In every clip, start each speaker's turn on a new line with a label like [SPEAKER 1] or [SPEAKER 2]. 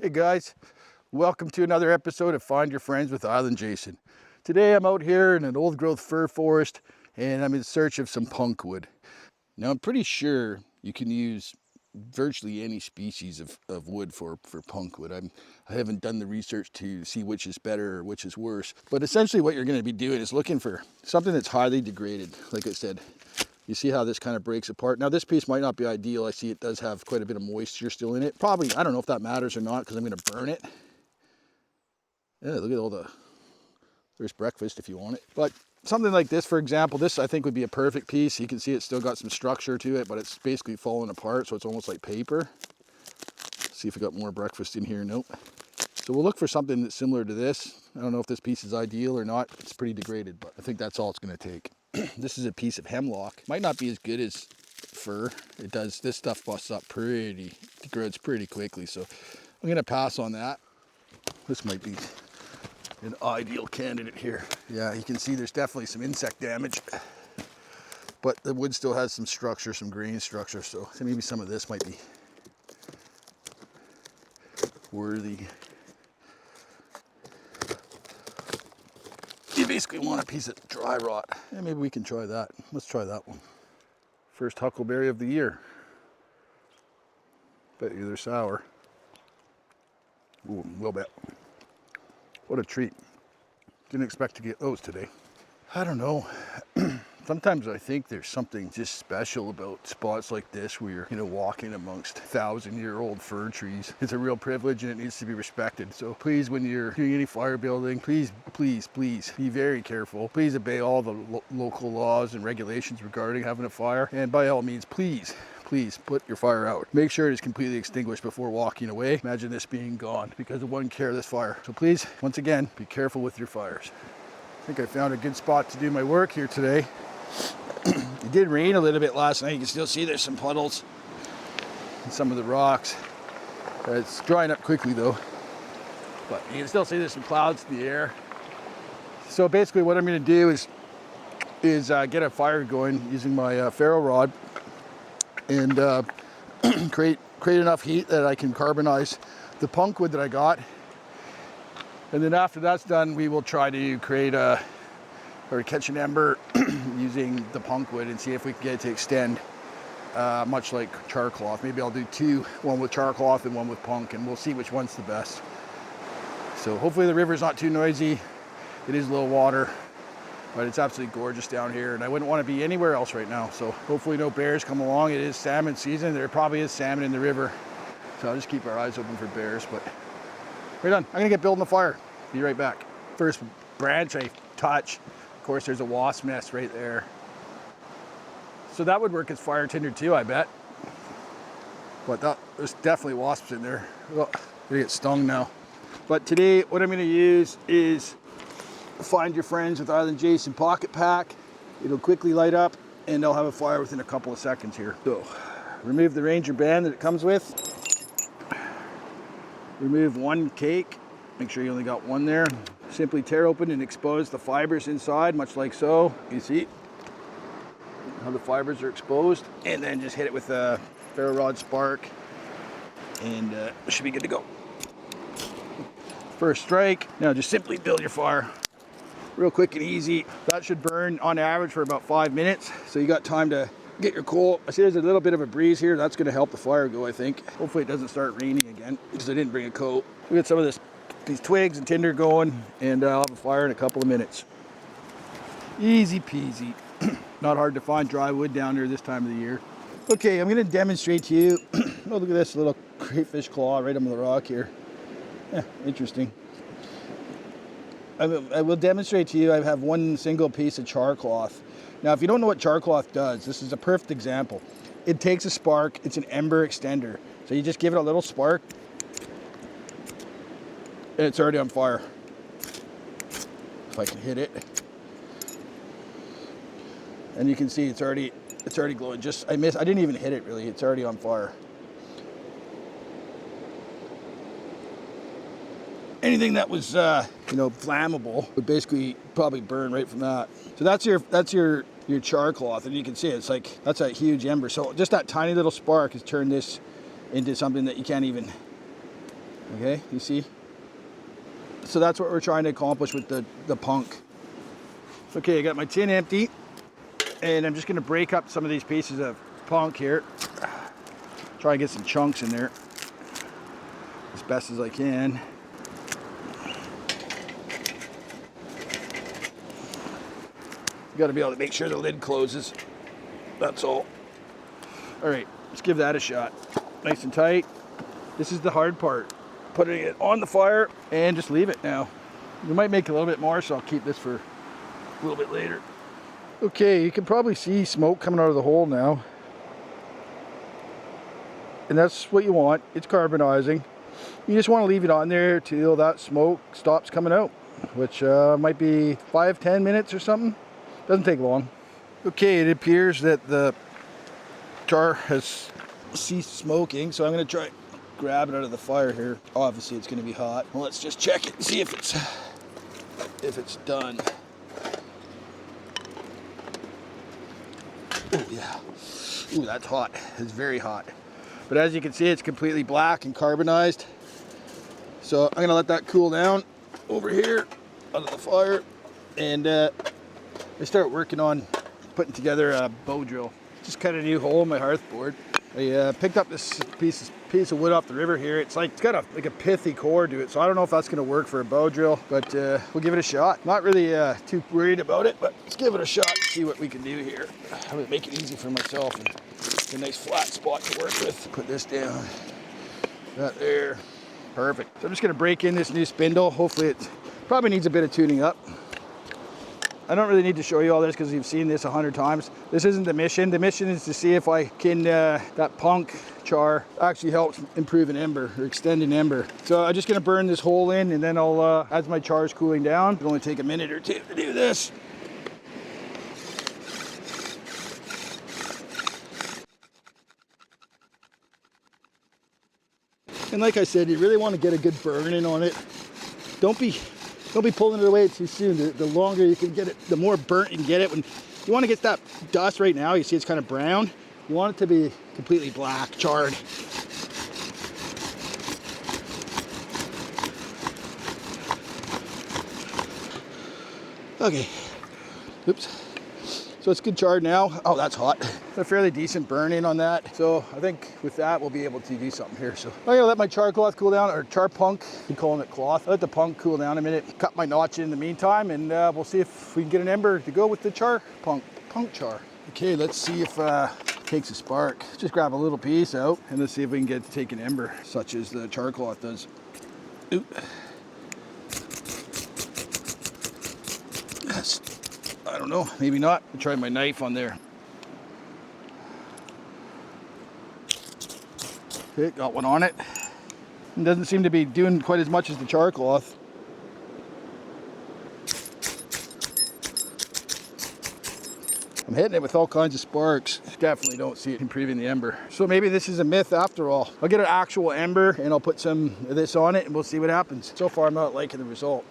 [SPEAKER 1] Hey guys, welcome to another episode of Find Your Friends with Island Jason. Today I'm out here in an old growth fir forest and I'm in search of some punk wood. Now I'm pretty sure you can use virtually any species of wood for punk wood. I haven't done the research to see which is better or which is worse. But essentially what you're going to be doing is looking for something that's highly degraded. Like I said, you see how this kind of breaks apart. Now this piece might not be ideal. I see it does have quite a bit of moisture still in it. Probably, I don't know if that matters or not because I'm going to burn it. Yeah, look at all there's breakfast if you want it. But something like this, for example, this I think would be a perfect piece. You can see it's still got some structure to it, but it's basically falling apart, so it's almost like paper. Let's see if we got more breakfast in here. Nope. So we'll look for something that's similar to this. I don't know if this piece is ideal or not. It's pretty degraded, but I think that's all it's going to take. This is a piece of hemlock. Might not be as good as fir. It does, this stuff busts up degrades pretty quickly, so I'm going to pass on that. This might be an ideal candidate here. Yeah, you can see there's definitely some insect damage, but the wood still has some structure, some grain structure, so maybe some of this might be worthy. You basically want a piece of dry rot. Yeah, maybe we can try that. Let's try that one. First huckleberry of the year. Bet you they're sour. Ooh, will bet. What a treat. Didn't expect to get those today. I don't know. Sometimes I think there's something just special about spots like this where you're, walking amongst 1,000-year-old fir trees. It's a real privilege and it needs to be respected. So please, when you're doing any fire building, please be very careful. Please obey all the local laws and regulations regarding having a fire. And by all means, please put your fire out. Make sure it is completely extinguished before walking away. Imagine this being gone because of one careless fire. So please, once again, be careful with your fires. I think I found a good spot to do my work here today. It did rain a little bit last night. You can still see there's some puddles and some of the rocks. It's drying up quickly though. But you can still see there's some clouds in the air. So basically what I'm going to do is get a fire going using my ferro rod and create enough heat that I can carbonize the punk wood that I got. And then after that's done, we will try to create or catch an ember using the punk wood and see if we can get it to extend much like char cloth. Maybe I'll do two, one with char cloth and one with punk, and we'll see which one's the best. So hopefully the river's not too noisy. It is low water, but it's absolutely gorgeous down here and I wouldn't want to be anywhere else right now. So hopefully no bears come along. It is salmon season. There probably is salmon in the river. So I'll just keep our eyes open for bears, but we're done. I'm gonna get building the fire. Be right back. First branch I touch, of course there's a wasp nest right there. So that would work as fire tinder too, I bet. But there's definitely wasps in there. Oh, they get stung now. But today what I'm gonna use is Find Your Friends with Island Jason pocket pack. It'll quickly light up and they'll have a fire within a couple of seconds here. So remove the Ranger band that it comes with. Remove one cake. Make sure you only got one there. Simply tear open and expose the fibers inside, much like so. You see how the fibers are exposed. And then just hit it with a ferro rod spark and it should be good to go. First strike. Now just simply build your fire. Real quick and easy. That should burn on average for about 5 minutes. So you got time to get your coal. I see there's a little bit of a breeze here. That's going to help the fire go, I think. Hopefully it doesn't start raining again because I didn't bring a coat. We got some of these twigs and tinder going and I'll have a fire in a couple of minutes. Easy peasy. Not hard to find dry wood down here this time of the year. Okay, I'm going to demonstrate to you. Oh, look at this little crayfish claw right on the rock here. Yeah, interesting. I will demonstrate to you. I have one single piece of char cloth. Now, if you don't know what char cloth does, this is a perfect example. It takes a spark. It's an ember extender. So you just give it a little spark, and it's already on fire. If I can hit it, and you can see it's already glowing. I didn't even hit it really. It's already on fire. Anything that was flammable would basically probably burn right from that. So that's your char cloth, and you can see it's like that's a huge ember. So just that tiny little spark has turned this into something that you can't even Okay, you see? So that's what we're trying to accomplish with the punk. Okay, I got my tin empty, and I'm just gonna break up some of these pieces of punk here. Try and get some chunks in there as best as I can. You gotta be able to make sure the lid closes. That's all. All right, let's give that a shot. Nice and tight. This is the hard part. Putting it on the fire and just leave it now. We might make a little bit more, so I'll keep this for a little bit later. Okay, you can probably see smoke coming out of the hole now. And that's what you want. It's carbonizing. You just want to leave it on there till that smoke stops coming out, which might be 5-10 minutes or something. Doesn't take long. Okay, it appears that the char has ceased smoking, so I'm going to try grab it out of the fire here. Obviously it's going to be hot. Well, let's just check it and see if it's done. Oh yeah. Ooh, that's hot. It's very hot. But as you can see, it's completely black and carbonized. So I'm going to let that cool down over here out of the fire, and I start working on putting together a bow drill. Just cut a new hole in my hearth board. I picked up this piece of wood off the river here. It's got a pithy core to it, so I don't know if that's going to work for a bow drill, but we'll give it a shot. Not really too worried about it, but let's give it a shot and see what we can do here. I'm going to make it easy for myself and a nice flat spot to work with. Put this down. That there. Perfect. So I'm just going to break in this new spindle. Hopefully it probably needs a bit of tuning up. I don't really need to show you all this because you've seen this 100 times. This isn't the mission. The mission is to see if I can, that punk char actually helps improve an ember or extend an ember. So I'm just gonna burn this hole in, and then I'll, as my char is cooling down, it'll only take a minute or two to do this. And like I said, you really want to get a good burn in on it. Don't be pulling it away too soon. The longer you can get it, the more burnt you can get it. When you want to get that dust right now, you see it's kind of brown. You want it to be completely black, charred. Okay. Oops. So it's good charred now. Oh, that's hot. A fairly decent burn in on that. So I think with that, we'll be able to do something here. So I'm gonna let my char cloth cool down, or char punk. I'm calling it cloth. I'll let the punk cool down a minute. Cut my notch in the meantime, and we'll see if we can get an ember to go with the char punk char. Okay, let's see if it takes a spark. Just grab a little piece out, and let's see if we can get it to take an ember, such as the char cloth does. Ooh. I don't know, maybe not. I tried my knife on there. Okay, got one on it. It doesn't seem to be doing quite as much as the char cloth. I'm hitting it with all kinds of sparks. Definitely don't see it improving the ember. So maybe this is a myth after all. I'll get an actual ember and I'll put some of this on it and we'll see what happens. So far I'm not liking the result.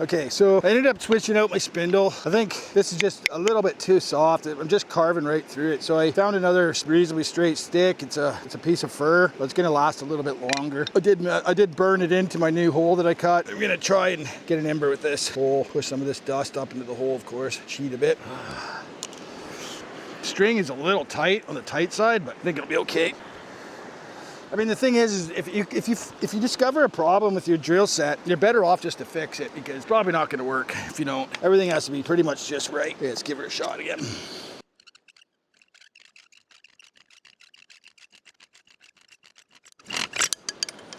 [SPEAKER 1] Okay, so I ended up switching out my spindle. I think this is just a little bit too soft. I'm just carving right through it. So I found another reasonably straight stick. It's a piece of fir, but it's gonna last a little bit longer. I did burn it into my new hole that I cut. I'm gonna try and get an ember with this hole. Push some of this dust up into the hole, of course. Cheat a bit. String is a little tight on the tight side, but I think it'll be okay. I mean, the thing is if you discover a problem with your drill set, you're better off just to fix it, because it's probably not going to work if you don't. Everything has to be pretty much just right. Okay, let's give it a shot again.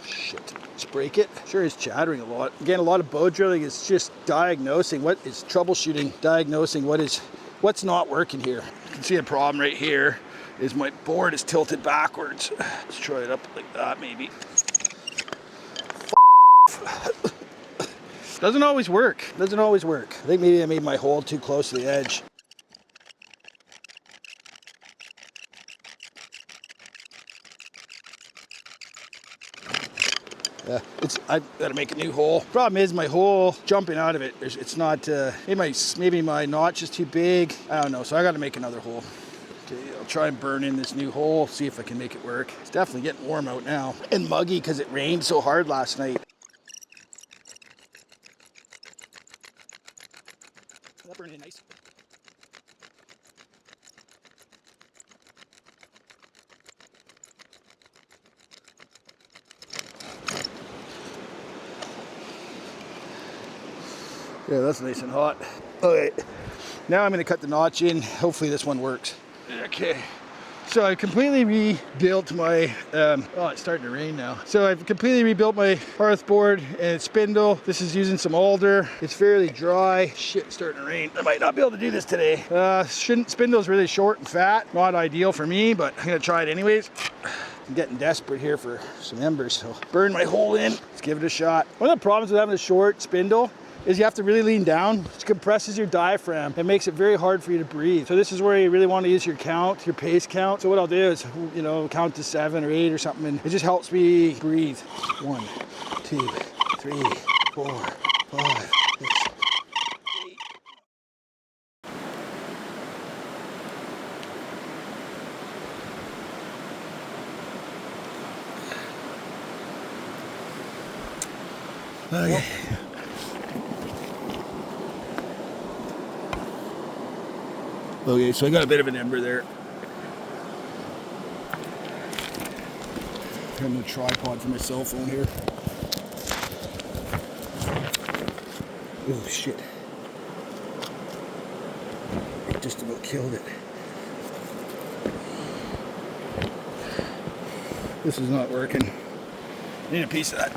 [SPEAKER 1] Shit. Let's break it. Sure is chattering a lot. Again, a lot of bow drilling is just diagnosing what is troubleshooting, diagnosing what's not working here. You can see a problem right here. Is my board is tilted backwards. Let's try it up like that, maybe. Doesn't always work. Doesn't always work. I think maybe I made my hole too close to the edge. Yeah, I've got to make a new hole. Problem is my hole, jumping out of it, it's not, maybe my notch is too big. I don't know, so I got to make another hole. Okay, I'll try and burn in this new hole, see if I can make it work. It's definitely getting warm out now and muggy because it rained so hard last night. That burned in nice. Yeah, that's nice and hot. Okay, now I'm going to cut the notch in. Hopefully this one works. Okay, so I completely rebuilt my, oh, it's starting to rain now. So I've completely rebuilt my hearth board and spindle. This is using some alder. It's fairly dry. Shit, it's starting to rain. I might not be able to do this today. Spindle's really short and fat. Not ideal for me, but I'm going to try it anyways. I'm getting desperate here for some embers, so burn my hole in. Let's give it a shot. One of the problems with having a short spindle is you have to really lean down. It compresses your diaphragm. It makes it very hard for you to breathe. So this is where you really want to use your count, your pace count. So what I'll do is, you know, count to 7 or 8 or something, and it just helps me breathe. 1, 2, 3, 4, 5, 6, 8. Okay. Okay, so I got a bit of an ember there. I have no tripod for my cell phone here. Oh shit. It just about killed it. This is not working. I need a piece of that.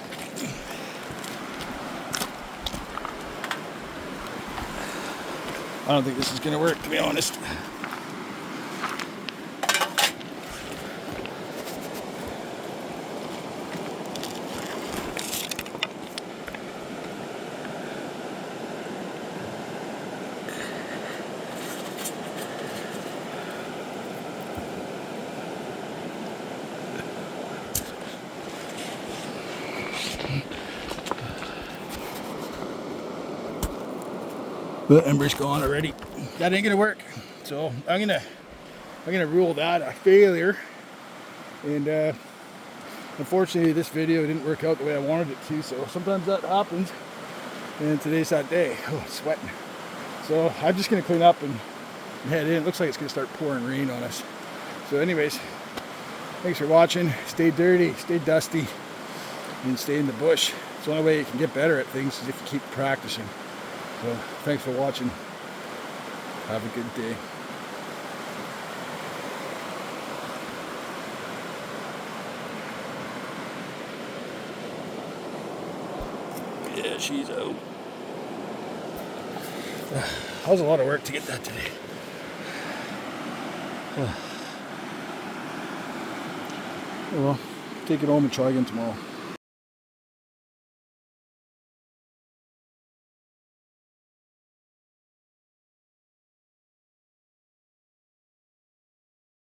[SPEAKER 1] I don't think this is gonna work, to be honest. The ember's gone already. That ain't gonna work. So I'm gonna rule that a failure. And unfortunately this video didn't work out the way I wanted it to, so sometimes that happens. And today's that day. Oh, it's sweating. So I'm just gonna clean up and head in. It looks like it's gonna start pouring rain on us. So anyways, thanks for watching. Stay dirty, stay dusty, and stay in the bush. It's the only way you can get better at things is if you keep practicing. So thanks for watching. Have a good day. Yeah, she's out. That was a lot of work to get that today. Oh well, take it home and try again tomorrow.